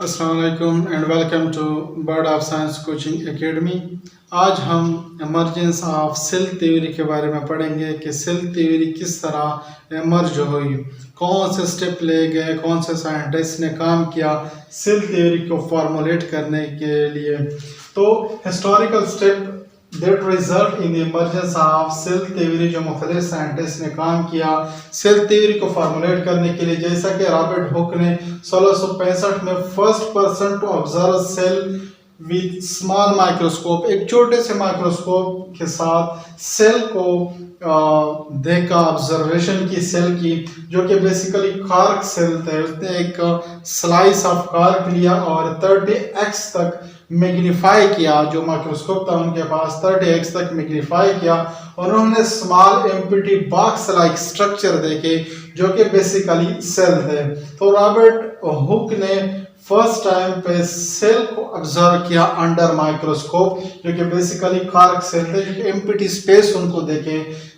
अस्सलाम वालेकुम and welcome to bird of science coaching academy. आज हम इमरजेंस ऑफ सेल थ्योरी के बारे में पढ़ेंगे कि सेल थ्योरी किस तरह इमर्ज हुई, कौन से स्टेप ले गए, कौन से साइंटिस्ट ने काम किया सेल थ्योरी को फॉर्मुलेट करने के लिए। तो historical step that result in the emergence of cell theory, जो मुख्तलिफ साइंटिस्ट ने काम किया सेल थ्योरी को फॉर्मुलेट करने के लिए। जैसा कि रॉबर्ट हुक ने 1665 में first person to observe cell with small microscope, एक छोटे से माइक्रोस्कोप के साथ सेल को देखा, ऑब्जर्वेशन की सेल की, जो कि बेसिकली कार्क सेल थे। उसने एक स्लाइस ऑफ कार्क लिया और 30x तक मैग्नीफाई किया, जो माइक्रोस्कोप था उनके पास 30x तक मैग्नीफाई किया और उन्होंने small empty box like structure देखे जो कि बेसिकली सेल थे। तो रॉबर्ट हुक ने फर्स्ट टाइम पे सेल को ऑब्जर्व किया अंडर माइक्रोस्कोप, जो कि बेसिकली कार्क सेल थे, जो कि एम्प्टी स्पेस उनको देखे,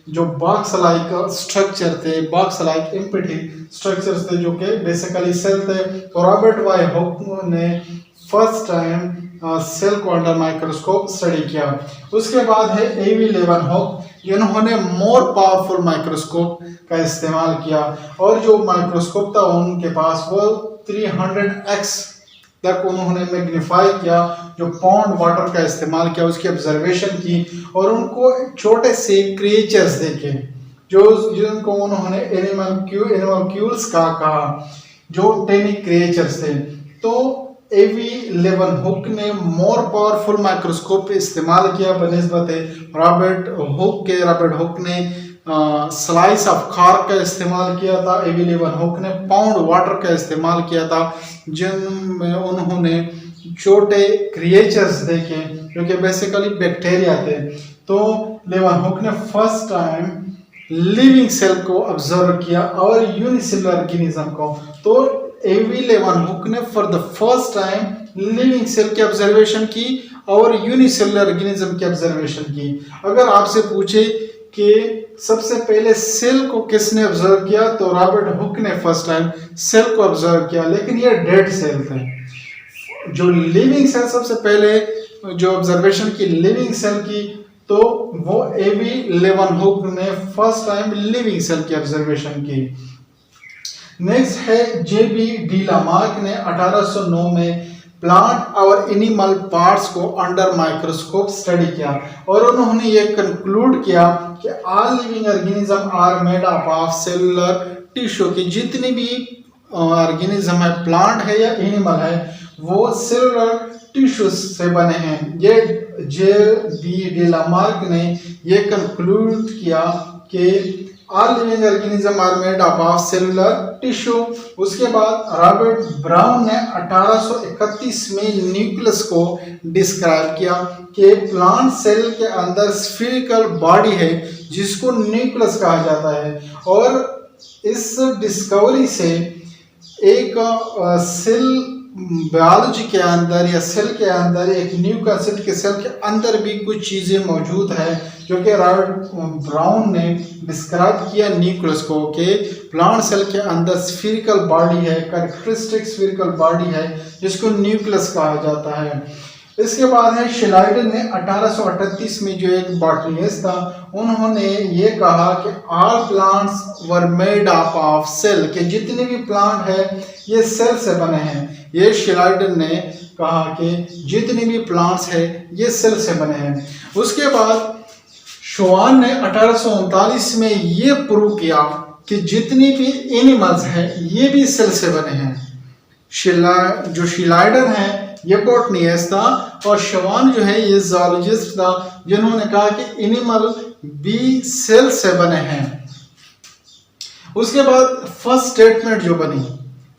जो बॉक्स लाइक स्ट्रक्चर थे, बॉक्स लाइक एम्प्टी स्ट्रक्चर्स थे, जो कि बेसिकली सेल थे। तो रॉबर्ट वाई हुक ने फर्स्ट टाइम सेल को अंडर माइक्रोस्कोप स्टडी किया। उसके बाद है एवी लेवनहॉक, जिन्होंने मोर पावरफुल माइक्रोस्कोप का इस्तेमाल किया और जो माइक्रोस्कोप था उनके पास वो 300x तक उन्होंने मैग्नीफाई किया, जो पॉन्ड वाटर का इस्तेमाल किया, उसकी ऑब्जर्वेशन की और उनको छोटे से क्रिएचर्स देखे जिनको उन्होंने एनिमल्क्यूल्स का कहा, जो टेनी क्रिएचर्स थे। तो एवी लेवनहुक ने मोर पावरफुल माइक्रोस्कोप इस्तेमाल किया बनिस्बत रॉबर्ट हुक के। रॉबर्ट हुक ने स्लाइस ऑफ कार्क का इस्तेमाल किया था, एवी लेवनहुक ने पाउंड वाटर का इस्तेमाल किया था, जिनमें उन्होंने छोटे क्रिएचर्स देखे जो कि बेसिकली बैक्टीरिया थे। तो लेवनहुक ने फर्स्ट टाइम लिविंग सेल को ऑब्जर्व किया और यूनिसेलुलर ऑर्गेनिज्म को। तो एवी लेवनहुक ने for the first time living cell की ऑब्जर्वेशन की और यूनिसेलुलर ऑर्गेनिज्म की ऑब्जर्वेशन की। अगर आपसे पूछे कि सबसे पहले सेल को किसने ऑब्जर्व किया, तो रॉबर्ट हुक ने फर्स्ट टाइम सेल को ऑब्जर्व किया, लेकिन ये डेड सेल थे। जो लिविंग सेल सबसे पहले जो ऑब्जर्वेशन की लिविंग सेल की, तो वो एवी लेवनहुक ने फर्स्ट टाइम लिविंग सेल की ऑब्जर्वेशन की। नेक्स्ट है जेबी डी लामार्क ने 1809 में प्लांट और एनिमल पार्ट्स को अंडर माइक्रोस्कोप स्टडी किया और उन्होंने ये कंक्लूड किया कि all living organism are made up of cellular tissue, की जितनी भी ऑर्गेनिज्म है, प्लांट है या एनिमल है, वो सेलुलर टिश्यू से बने हैं। ये जेबी डी लामार्क ने ये कंक्लूड किया कि all living organism are made up of cellular tissue. उसके बाद रॉबर्ट ब्राउन ने 1831 में न्यूक्लियस को डिस्क्राइब किया कि प्लांट सेल के अंदर स्फीरिकल बॉडी है जिसको न्यूक्लियस कहा जाता है। और इस डिस्कवरी से एक सेल बायोलॉजी के अंदर या सेल के अंदर एक न्यूक्लियस एसिड के सेल के अंदर भी कुछ चीज़ें मौजूद है, जो कि रॉबर्ट ब्राउन ने डिस्क्राइब किया न्यूक्लियस को, कि प्लांट सेल के अंदर स्फीरिकल बॉडी है, कैरेक्टरिस्टिक स्फीरिकल बॉडी है, जिसको न्यूक्लियस कहा जाता है। इसके बाद है शिलाइडन ने 1838 में, जो एक बॉटनिस्ट था, उन्होंने ये कहा कि all plants were made up of cell, के जितने भी प्लांट है ये सेल से बने हैं। ये शिलाइडन ने कहा कि जितने भी प्लांट्स है ये सेल से बने हैं। उसके बाद शोवान ने 1839 में ये प्रूव किया कि जितनी भी एनिमल्स हैं ये भी सेल से बने हैं। जो शिलाइडन है ये बॉटनिस्ट था और शोवान जो है ये ज़ूलॉजिस्ट था, जिन्होंने कहा कि एनिमल भी सेल से बने हैं। उसके बाद फर्स्ट स्टेटमेंट जो बनी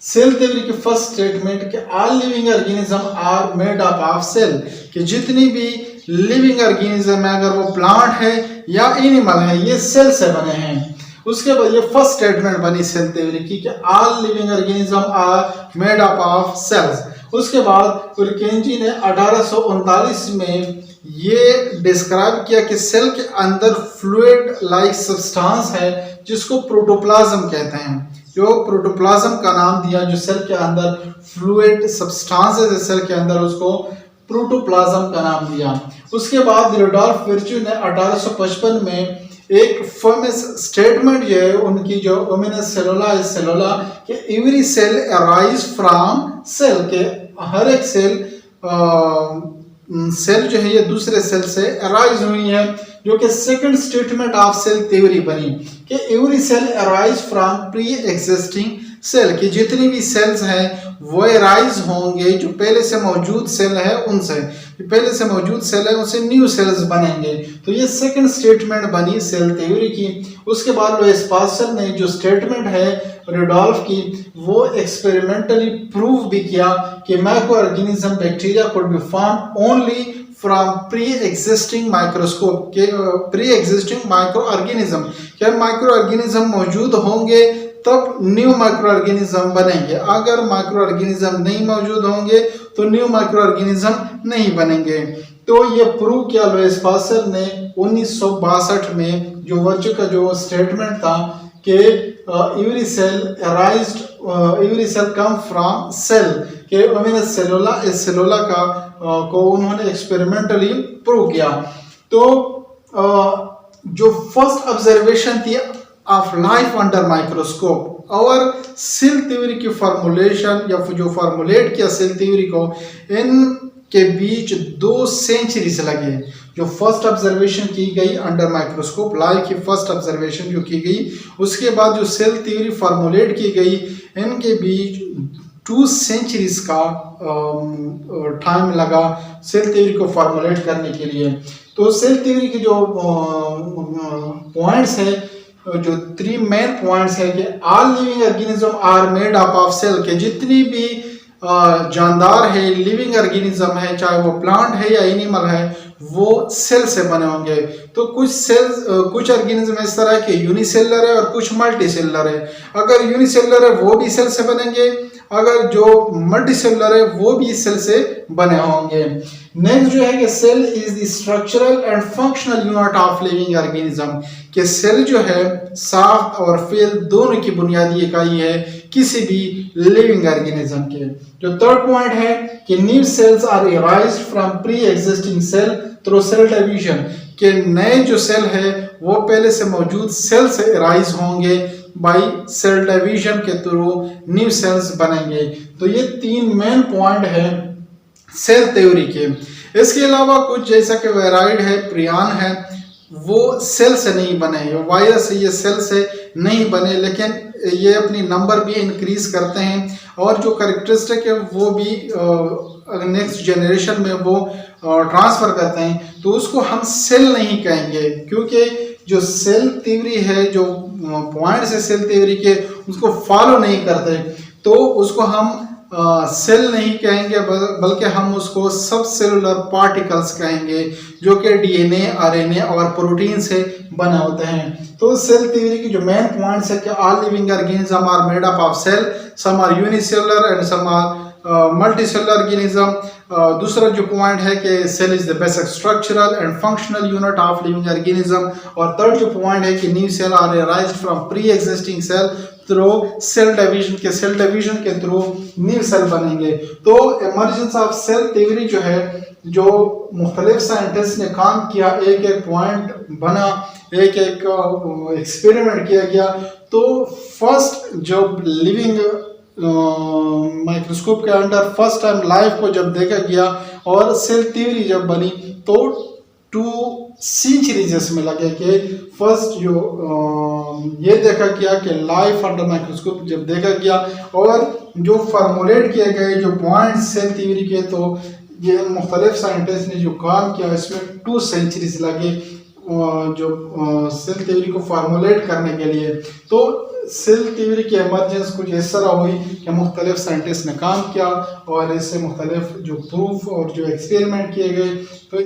सेल थ्योरी की, फर्स्ट स्टेटमेंट कि all living organism are made up of cell, कि जितनी भी लिविंग ऑर्गेनिज्म है, अगर वो प्लांट है या एनिमल है, ये सेल से बने हैं। उसके बाद ये फर्स्ट स्टेटमेंट बनी सेल थ्योरी की कि all living organism are made up of cells. उसके बाद उर्केंजी ने 1839 में ये डिस्क्राइब किया कि सेल के अंदर फ्लूइड लाइक सब्सटेंस है जिसको प्रोटोप्लाज्म कहते हैं। जो प्रोटोप्लाज्म का नाम दिया, जो सेल के अंदर फ्लूइड सब्सटेंसेस है सेल के अंदर, उसको प्रोटोप्लाज्म का नाम दिया। उसके बाद रुडोल्फ विर्चू ने 1855 में एक फेमस स्टेटमेंट जो है उनकी, जो ओमिनस सेलुला इज सेलुला, कि every cell arise from cell, के हर एक सेल जो है ये दूसरे सेल से अराइज हुई है, जो कि second statement of cell theory बनी कि every cell arise from pre existing cell, की जितनी भी सेल्स हैं वो अराइज होंगे जो पहले से मौजूद सेल है उनसे, पहले से मौजूद सेल है उनसे न्यू सेल्स बनेंगे। तो ये सेकंड स्टेटमेंट बनी सेल थ्योरी की। उसके बाद लुईस पास्चर ने जो स्टेटमेंट है रुडोल्फ की, वो एक्सपेरिमेंटली प्रूव भी किया कि micro organism bacteria could be form only from pre existing microscope, के प्री एग्जिस्टिंग माइक्रो ऑर्गेनिज्म, क्या माइक्रो ऑर्गेनिज्म मौजूद होंगे तब न्यू माइक्रो ऑर्गेनिज्म बनेंगे, अगर माइक्रो ऑर्गेनिज्म नहीं मौजूद होंगे तो न्यू माइक्रो ऑर्गेनिज्म नहीं बनेंगे। तो ये प्रूव किया लुईस पास्चर ने 1962 में, जो वर्चू का जो स्टेटमेंट था कि every cell come from cell, के ओमिनस सेलुला इज सेलुला का को उन्होंने एक्सपेरिमेंटली प्रूव किया। तो जो फर्स्ट ऑब्जर्वेशन थी ऑफ लाइफ अंडर माइक्रोस्कोप और सेल थ्योरी की फॉर्मुलेशन, या जो फॉर्मुलेट किया सेल थ्योरी को, इन के बीच 2 सेंचुरीज लगे। जो फर्स्ट ऑब्जर्वेशन की गई अंडर माइक्रोस्कोप, लाइफ की फर्स्ट ऑब्जर्वेशन जो की गई, उसके बाद जो सेल थ्योरी फॉर्मुलेट की गई, इनके बीच 2 सेंचुरीज का टाइम लगा सेल थ्योरी को फॉर्मुलेट करने के लिए। तो सेल थ्योरी की जो पॉइंट्स है, जो 3 मेन पॉइंट्स है कि all living organism are made up of cell, के जितनी भी जानदार है, लिविंग ऑर्गेनिज्म है, चाहे वो प्लांट है या एनिमल है, वो सेल से बने होंगे। तो कुछ ऑर्गेनिज्म इस तरह के यूनिसेलर है और कुछ मल्टीसेलर है। अगर यूनिसेलर है वो भी सेल से बनेंगे, अगर जो मल्टीसेलुलर है वो भी सेल से बने होंगे। नेक्स्ट जो है कि cell is the structural and functional unit of living organism, कि सेल जो है साख्त और फेल दोनों की बुनियादी इकाई है किसी भी लिविंग ऑर्गेनिज्म के। जो थर्ड पॉइंट है कि new cells are arised from pre existing cell through cell division, के नए जो सेल है वो पहले से मौजूद सेल से अराइज होंगे, बाई सेल डिवीजन के थ्रू न्यू सेल्स बनेंगे। तो ये 3 मेन पॉइंट है सेल थ्योरी के। इसके अलावा कुछ जैसा कि वायराइड है, प्रियन है, वो सेल से नहीं बने, वायरस है ये सेल से नहीं बने, लेकिन ये अपनी नंबर भी इंक्रीज करते हैं और जो कैरेक्टरिस्टिक है वो भी नेक्स्ट जनरेशन में वो ट्रांसफर करते हैं। तो उसको हम सेल नहीं कहेंगे, क्योंकि जो सेल थ्योरी है, जो पॉइंट्स है सेल थ्योरी के, उसको फॉलो नहीं करते, तो उसको हम सेल नहीं कहेंगे, बल्कि हम उसको सब सेलुलर पार्टिकल्स कहेंगे, जो कि डीएनए, आरएनए और प्रोटीन से बने होते हैं। तो सेल थ्योरी की जो मेन पॉइंट्स है कि all living organism are made up of cell, some are unicellular and some are multicellular organism. दूसरा जो पॉइंट है कि cell is the basic structural and functional unit of living organism. और third जो point है कि new cell are arised from pre existing cell through cell division, के cell division के थ्रू न्यू सेल बनेंगे। तो इमर्जेंस ऑफ सेल थ्योरी जो है, जो मुख्तलिफ साइंटिस्ट ने काम किया, एक एक पॉइंट बना, एक एक एक्सपेरिमेंट किया गया। तो फर्स्ट जब लिविंग माइक्रोस्कोप के अंडर फर्स्ट टाइम लाइफ को जब देखा गया और सेल थ्योरी जब बनी, तो 2 सेंचुरीज इसमें लगे कि फर्स्ट जो ये देखा गया कि लाइफ अंडर माइक्रोस्कोप जब देखा गया और जो फार्मूलेट किए गए जो पॉइंट्स सेल थ्योरी के, तो ये मुख्तलिफ साइंटिस्ट ने जो काम किया इसमें 2 सेंचुरीज लगे जो सेल थ्योरी को फार्मूलेट करने के लिए। तो सेल थ्योरी की इमरजेंस कुछ इस तरह हुई कि मुख्तलिफ साइंटिस्ट ने काम किया और इससे मुख्तलिफ जो प्रूफ और जो एक्सपेरिमेंट किए गए। तो